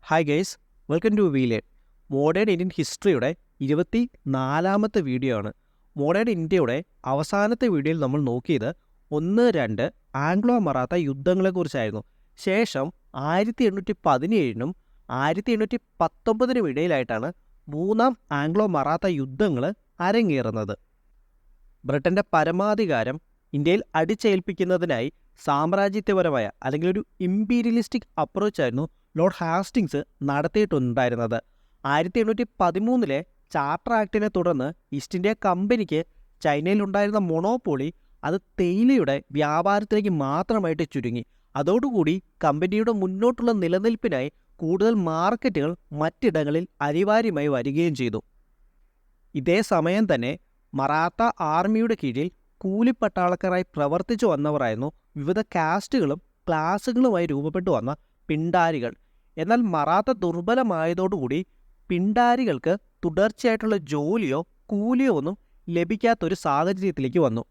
Hi guys, welcome to വീലേഡ്. Modern Indian ഹിസ്റ്ററിയുടെ 24ാമത്തെ വീഡിയോ ആണ്. മോഡേൺ ഇന്ത്യയുടെ അവസാനത്തെ വീഡിയോയിൽ നമ്മൾ നോക്കിയത് 1-2 ആംഗ്ലോ മറാത്ത യുദ്ധങ്ങളെക്കുറിച്ചായിരുന്നു. ശേഷം 1817നും 1819നും ഇടയിലായിട്ടാണ് മൂന്നാം ആംഗ്ലോ മറാത്ത യുദ്ധങ്ങൾ അരങ്ങേറുന്നത്. ബ്രിട്ടൻ്റെ പരമാധികാരം ഇന്ത്യയിൽ അടിച്ചേൽപ്പിക്കുന്നതിനായി സാമ്രാജ്യത്വപരമായ അല്ലെങ്കിൽ ഒരു ഇമ്പീരിയലിസ്റ്റിക് അപ്രോച്ചായിരുന്നു ലോർഡ് ഹാസ്റ്റിങ്സ് നടത്തിയിട്ടുണ്ടായിരുന്നത്. 1813 ചാർട്ടർ ആക്ടിനെ തുടർന്ന് ഈസ്റ്റ് ഇന്ത്യ കമ്പനിക്ക് ചൈനയിലുണ്ടായിരുന്ന മൊണോപ്പൊളി അത് തേയിലയുടെ വ്യാപാരത്തിലേക്ക് മാത്രമായിട്ട് ചുരുങ്ങി. അതോടുകൂടി കമ്പനിയുടെ മുന്നോട്ടുള്ള നിലനിൽപ്പിനായി കൂടുതൽ മാർക്കറ്റുകൾ മറ്റിടങ്ങളിൽ അനിവാര്യമായി വരികയും ചെയ്തു. ഇതേ സമയം തന്നെ മറാത്ത ആർമിയുടെ കീഴിൽ കൂലിപ്പട്ടാളക്കാരായി പ്രവർത്തിച്ചു വന്നവരായിരുന്നു വിവിധ കാസ്റ്റുകളും ക്ലാസുകളുമായി രൂപപ്പെട്ടു വന്ന പിണ്ടാരികൾ. എന്നാൽ മറാത്ത ദുർബലമായതോടുകൂടി പിണ്ടാരികൾക്ക് തുടർച്ചയായിട്ടുള്ള ജോലിയോ കൂലിയോ ഒന്നും ലഭിക്കാത്തൊരു സാഹചര്യത്തിലേക്ക് വന്നു.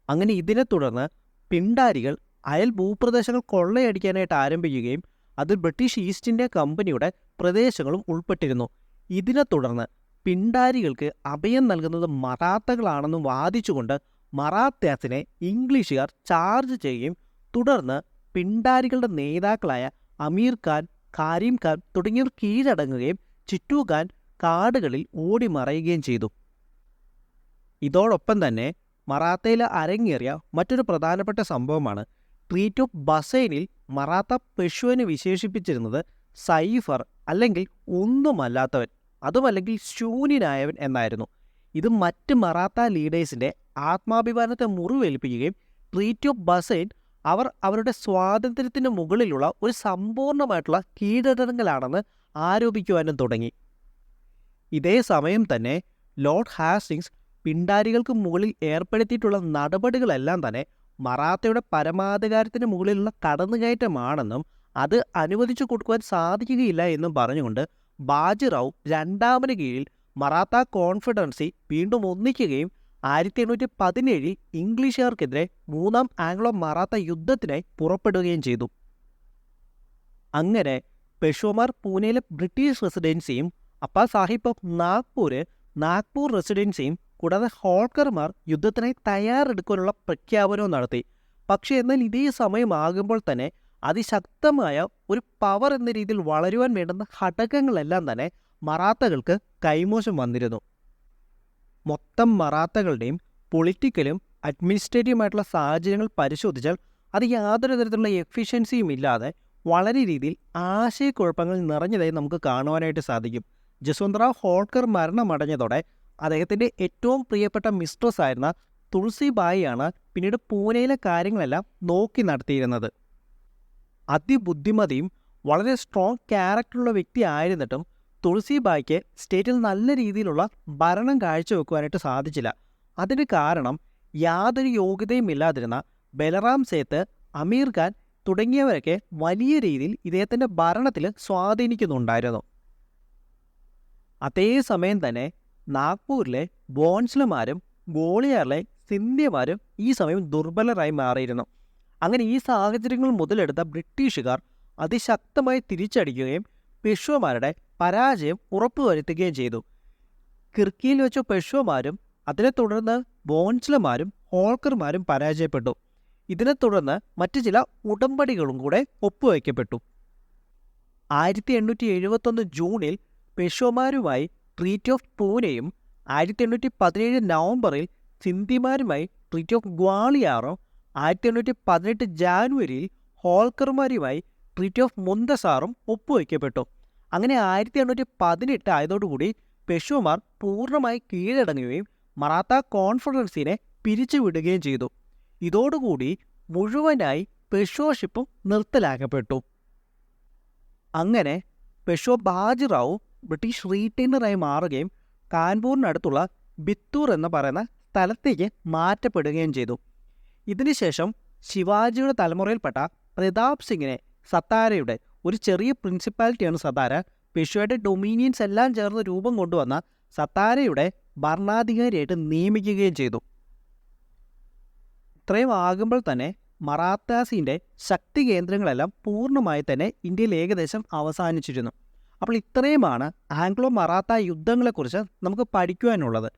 അങ്ങനെ ഇതിനെ തുടർന്ന് പിണ്ടാരികൾ അയൽ ഭൂപ്രദേശങ്ങൾ കൊള്ളയടിക്കാനായിട്ട് ആരംഭിക്കുകയും അതിൽ ബ്രിട്ടീഷ് ഈസ്റ്റ് ഇന്ത്യ കമ്പനിയുടെ പ്രദേശങ്ങളും ഉൾപ്പെട്ടിരുന്നു. ഇതിനെ തുടർന്ന് പിണ്ടാരികൾക്ക് അഭയം നൽകുന്നത് മറാത്തകളാണെന്ന് വാദിച്ചുകൊണ്ട് മറാത്താസിനെ ഇംഗ്ലീഷുകാർ ചാർജ് ചെയ്യുകയും തുടർന്ന് പിണ്ടാരികളുടെ നേതാക്കളായ അമീർ ഖാൻ, കാരിം ഖാൻ തുടങ്ങിയവർ കീഴടങ്ങുകയും ചിറ്റു ഖാൻ കാടുകളിൽ ഓടിമറയുകയും ചെയ്തു. ഇതോടൊപ്പം തന്നെ മറാത്തയിൽ അരങ്ങേറിയ മറ്റൊരു പ്രധാനപ്പെട്ട സംഭവമാണ് ട്രീറ്റ് ഓഫ് ബസൈനിൽ മറാത്ത പെഷ്വനെ വിശേഷിപ്പിച്ചിരുന്നത് സൈഫർ അല്ലെങ്കിൽ ഒന്നുമല്ലാത്തവൻ, അതുമല്ലെങ്കിൽ ശൂന്യനായവൻ എന്നായിരുന്നു. ഇത് മറ്റ് മറാത്ത ലീഡേഴ്സിൻ്റെ ആത്മാഭിമാനത്തെ മുറിവേൽപ്പിക്കുകയും ട്രീറ്റ് ഓഫ് ബസൈൻ അവർ അവരുടെ സ്വാതന്ത്ര്യത്തിന് മുകളിലുള്ള ഒരു സമ്പൂർണ്ണമായിട്ടുള്ള കീഴടങ്ങലാണെന്ന് ആരോപിക്കുവാനും തുടങ്ങി. ഇതേ സമയം തന്നെ ലോർഡ് ഹാസ്റ്റിങ്സ് പിണ്ടാരികൾക്ക് മുകളിൽ ഏർപ്പെടുത്തിയിട്ടുള്ള നടപടികളെല്ലാം തന്നെ മറാത്തയുടെ പരമാധികാരത്തിന് മുകളിലുള്ള കടന്നുകയറ്റമാണെന്നും അത് അനുവദിച്ചു കൊടുക്കുവാൻ സാധിക്കുകയില്ല എന്നും പറഞ്ഞുകൊണ്ട് ബാജിറാവു രണ്ടാമന് കീഴിൽ മറാത്ത കോൺഫെഡറൻസി വീണ്ടും ഒന്നിക്കുകയും 1817 ഇംഗ്ലീഷുകാർക്കെതിരെ മൂന്നാം ആംഗ്ലോ മറാത്ത യുദ്ധത്തിനായി പുറപ്പെടുകയും ചെയ്തു. അങ്ങനെ പെഷ്വമാർ പൂനെയിലെ ബ്രിട്ടീഷ് റെസിഡൻസിയും അപ്പാ സാഹിബ് ഓഫ് നാഗ്പൂർ റെസിഡൻസിയും കൂടാതെ ഹോൾക്കർമാർ യുദ്ധത്തിനായി തയ്യാറെടുക്കാനുള്ള പ്രഖ്യാപനവും നടത്തി. പക്ഷേ എന്നാൽ ഇതേ സമയമാകുമ്പോൾ തന്നെ അതിശക്തമായ ഒരു പവർ എന്ന രീതിയിൽ വളരുവാൻ വേണ്ടുന്ന ഘടകങ്ങളെല്ലാം തന്നെ മറാത്തകൾക്ക് കൈമോശം വന്നിരുന്നു. മൊത്തം മറാത്തകളുടെയും പൊളിറ്റിക്കലും അഡ്മിനിസ്ട്രേറ്റീവുമായിട്ടുള്ള സാഹചര്യങ്ങൾ പരിശോധിച്ചാൽ അത് യാതൊരു തരത്തിലുള്ള എഫിഷ്യൻസിയും ഇല്ലാതെ വളരെ രീതിയിൽ ആശയക്കുഴപ്പങ്ങൾ നിറഞ്ഞതായി നമുക്ക് കാണുവാനായിട്ട് സാധിക്കും. ജസ്വന്ത്റാവ് ഹോൾക്കർ മരണമടഞ്ഞതോടെ അദ്ദേഹത്തിൻ്റെ ഏറ്റവും പ്രിയപ്പെട്ട മിസ്ട്രസ് ആയിരുന്ന തുളസി ബായിയാണ് പിന്നീട് പൂനെയിലെ കാര്യങ്ങളെല്ലാം നോക്കി നടത്തിയിരുന്നത്. അതിബുദ്ധിമതിയും വളരെ സ്ട്രോങ് ക്യാരക്ടറുള്ള വ്യക്തി ആയിരുന്നിട്ടും തുളസി ബായിക്ക് സ്റ്റേറ്റിൽ നല്ല രീതിയിലുള്ള ഭരണം കാഴ്ചവെക്കുവാനായിട്ട് സാധിച്ചില്ല. അതിന് കാരണം യാതൊരു യോഗ്യതയും ഇല്ലാതിരുന്ന ബലറാം സേത്ത്, അമീർ ഖാൻ തുടങ്ങിയവരൊക്കെ വലിയ രീതിയിൽ ഇദ്ദേഹത്തിൻ്റെ ഭരണത്തിൽ സ്വാധീനിക്കുന്നുണ്ടായിരുന്നു. അതേസമയം തന്നെ നാഗ്പൂരിലെ ബോൺസ്ലമാരും ഗോളിയാറിലെ സിന്ധ്യമാരും ഈ സമയം ദുർബലരായി മാറിയിരുന്നു. അങ്ങനെ ഈ സാഹചര്യങ്ങൾ മുതലെടുത്ത ബ്രിട്ടീഷുകാർ അതിശക്തമായി തിരിച്ചടിക്കുകയും പെഷ്വമാരുടെ പരാജയം ഉറപ്പുവരുത്തുകയും ചെയ്തു. കിർക്കിയിൽ വെച്ച പെഷ്വമാരും അതിനെ തുടർന്ന് ബോൺസ്ലമാരും ഹോൾക്കർമാരും പരാജയപ്പെട്ടു. ഇതിനെ തുടർന്ന് മറ്റു ചില ഉടമ്പടികളും കൂടെ ഒപ്പുവയ്ക്കപ്പെട്ടു. 1871 ജൂണിൽ പെഷ്വമാരുമായി ട്രീറ്റ് ഓഫ് പൂനെയും 1817 നവംബറിൽ സിന്ധിമാരുമായി ട്രീറ്റ് ഓഫ് ഗ്വാളിയാറും 1818 ജാനുവരിയിൽ ഹോൾക്കർമാരുമായി ട്രീറ്റ് ഓഫ് മുന്തസാറും ഒപ്പുവയ്ക്കപ്പെട്ടു. അങ്ങനെ 1818 ആയതോടുകൂടി പെഷ്വമാർ പൂർണ്ണമായി കീഴടങ്ങുകയും മറാത്ത കോൺഫെഡറൻസിനെ പിരിച്ചുവിടുകയും ചെയ്തു. ഇതോടുകൂടി മുഴുവനായി പെഷ്വഷിപ്പും നിർത്തലാക്കപ്പെട്ടു. അങ്ങനെ പെഷ്വ ബാജിറാവു ബ്രിട്ടീഷ് റീറ്റെയിനറായി മാറുകയും കാൺപൂരിനടുത്തുള്ള ബിത്തൂർ എന്ന് പറയുന്ന സ്ഥലത്തേക്ക് മാറ്റപ്പെടുകയും ചെയ്തു. ഇതിനുശേഷം ശിവാജിയുടെ തലമുറയിൽപ്പെട്ട പ്രതാപ് സിംഗിനെ സത്താരയുടെ ഒരു ചെറിയ പ്രിൻസിപ്പാലിറ്റിയാണ് സത്താര, പെഷ്വയുടെ ഡൊമീനിയൻസ് എല്ലാം ചേർന്ന് രൂപം കൊണ്ടുവന്ന സത്താരയുടെ ഭരണാധികാരിയായിട്ട് നിയമിക്കുകയും ചെയ്തു. ഇത്രയും ആകുമ്പോൾ തന്നെ മറാത്താസിൻ്റെ ശക്തി കേന്ദ്രങ്ങളെല്ലാം പൂർണ്ണമായി തന്നെ ഇന്ത്യയിൽ ഏകദേശം അവസാനിച്ചിരുന്നു. അപ്പോൾ ഇത്രയുമാണ് ആംഗ്ലോ മറാത്ത യുദ്ധങ്ങളെക്കുറിച്ച് നമുക്ക് പഠിക്കുവാനുള്ളത്.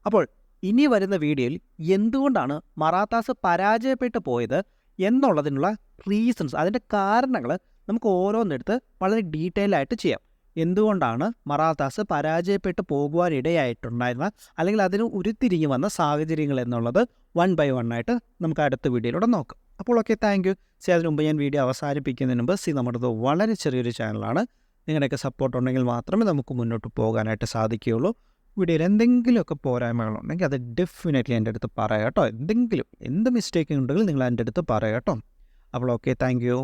അപ്പോൾ ഇനി വരുന്ന വീഡിയോയിൽ എന്തുകൊണ്ടാണ് മറാത്താസ് പരാജയപ്പെട്ടു പോയത് എന്നുള്ളതിനുള്ള റീസൺസ്, അതിൻ്റെ കാരണങ്ങൾ നമുക്ക് ഓരോന്നെടുത്ത് വളരെ ഡീറ്റെയിൽ ആയിട്ട് ചെയ്യാം. എന്തുകൊണ്ടാണ് മറാത്താസ് പരാജയപ്പെട്ടു പോകുവാനിടയായിട്ടുണ്ടായിരുന്ന അല്ലെങ്കിൽ അതിന് ഉരുത്തിരിഞ്ഞു വന്ന സാഹചര്യങ്ങൾ എന്നുള്ളത് 1 by 1 ആയിട്ട് നമുക്ക് അടുത്ത വീഡിയോയിലൂടെ നോക്കാം. അപ്പോൾ ഓക്കെ, താങ്ക് യു. അതിന് മുമ്പ് ഞാൻ വീഡിയോ അവസാനിപ്പിക്കുന്നതിന് മുമ്പ് നമ്മുടേത് വളരെ ചെറിയൊരു ചാനലാണ്. നിങ്ങളുടെയൊക്കെ സപ്പോർട്ട് ഉണ്ടെങ്കിൽ മാത്രമേ നമുക്ക് മുന്നോട്ട് പോകാനായിട്ട് സാധിക്കുകയുള്ളൂ. വീഡിയോയിൽ എന്തെങ്കിലുമൊക്കെ പോരായ്മകളുണ്ടെങ്കിൽ അത് ഡെഫിനറ്റ്ലി എൻ്റെ അടുത്ത് പറയാം കേട്ടോ. എന്ത് മിസ്റ്റേക്ക് ഉണ്ടെങ്കിൽ നിങ്ങൾ എൻ്റെ അടുത്ത് പറയാം കേട്ടോ. അപ്പോൾ ഓക്കെ, താങ്ക് യു.